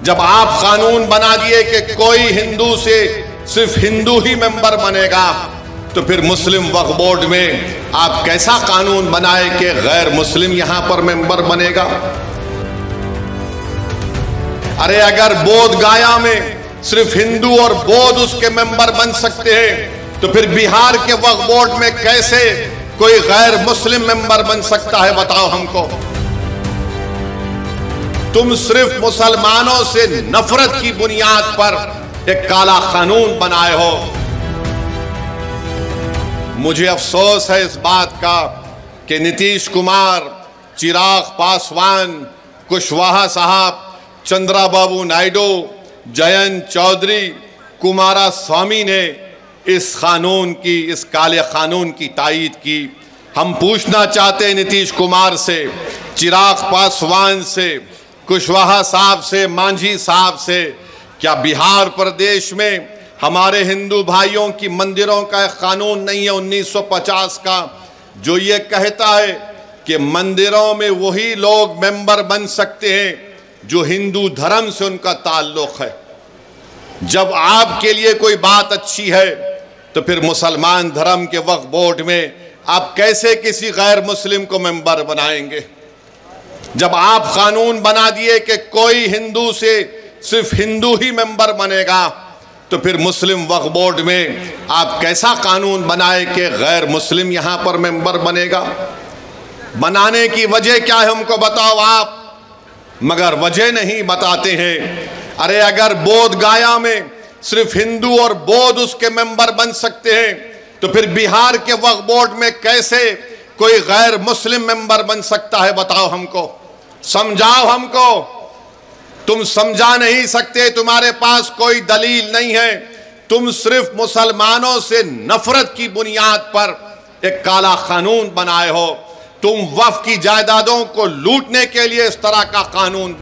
جب آپ قانون بنا دیے کہ کوئی ہندو سے صرف ہندو ہی ممبر بنے گا تو پھر مسلم وقف بورڈ میں آپ کیسا قانون بنائے کہ غیر مسلم یہاں پر ممبر بنے گا؟ ارے اگر بودھ گایا میں صرف ہندو اور بودھ اس کے ممبر بن سکتے ہیں تو پھر بہار کے وقف بورڈ میں کیسے کوئی غیر مسلم ممبر بن سکتا ہے؟ بتاؤ ہم کو۔ تم صرف مسلمانوں سے نفرت کی بنیاد پر ایک کالا قانون بنائے ہو۔ مجھے افسوس ہے اس بات کا کہ نتیش کمار، چراغ پاسوان، کشواہا صاحب، چندرا بابو نائیڈو، جینت چودھری، کمارا سوامی نے اس کالے قانون کی تائید کی۔ ہم پوچھنا چاہتے ہیں نتیش کمار سے، چراغ پاسوان سے، کشواہا صاحب سے، مانجھی صاحب سے، کیا بہار پردیش میں ہمارے ہندو بھائیوں کی مندروں کا ایک قانون نہیں ہے 1950 کا جو یہ کہتا ہے کہ مندروں میں وہی لوگ ممبر بن سکتے ہیں جو ہندو دھرم سے ان کا تعلق ہے؟ جب آپ کے لیے کوئی بات اچھی ہے تو پھر مسلمان دھرم کے وقف بورڈ میں آپ کیسے کسی غیر مسلم کو ممبر بنائیں گے؟ جب آپ قانون بنا دیے کہ کوئی ہندو سے صرف ہندو ہی ممبر بنے گا تو پھر مسلم وقف بورڈ میں آپ کیسا قانون بنائے کہ غیر مسلم یہاں پر ممبر بنے گا؟ بنانے کی وجہ کیا ہے ہم کو بتاؤ آپ، مگر وجہ نہیں بتاتے ہیں۔ ارے اگر بودھ گایا میں صرف ہندو اور بودھ اس کے ممبر بن سکتے ہیں تو پھر بہار کے وقف بورڈ میں کیسے کوئی غیر مسلم ممبر بن سکتا ہے؟ بتاؤ ہم کو، سمجھاؤ ہم کو۔ تم سمجھا نہیں سکتے، تمہارے پاس کوئی دلیل نہیں ہے، تم صرف مسلمانوں سے نفرت کی بنیاد پر ایک کالا قانون بنائے ہو۔ تم وقف کی جائیدادوں کو لوٹنے کے لیے اس طرح کا قانون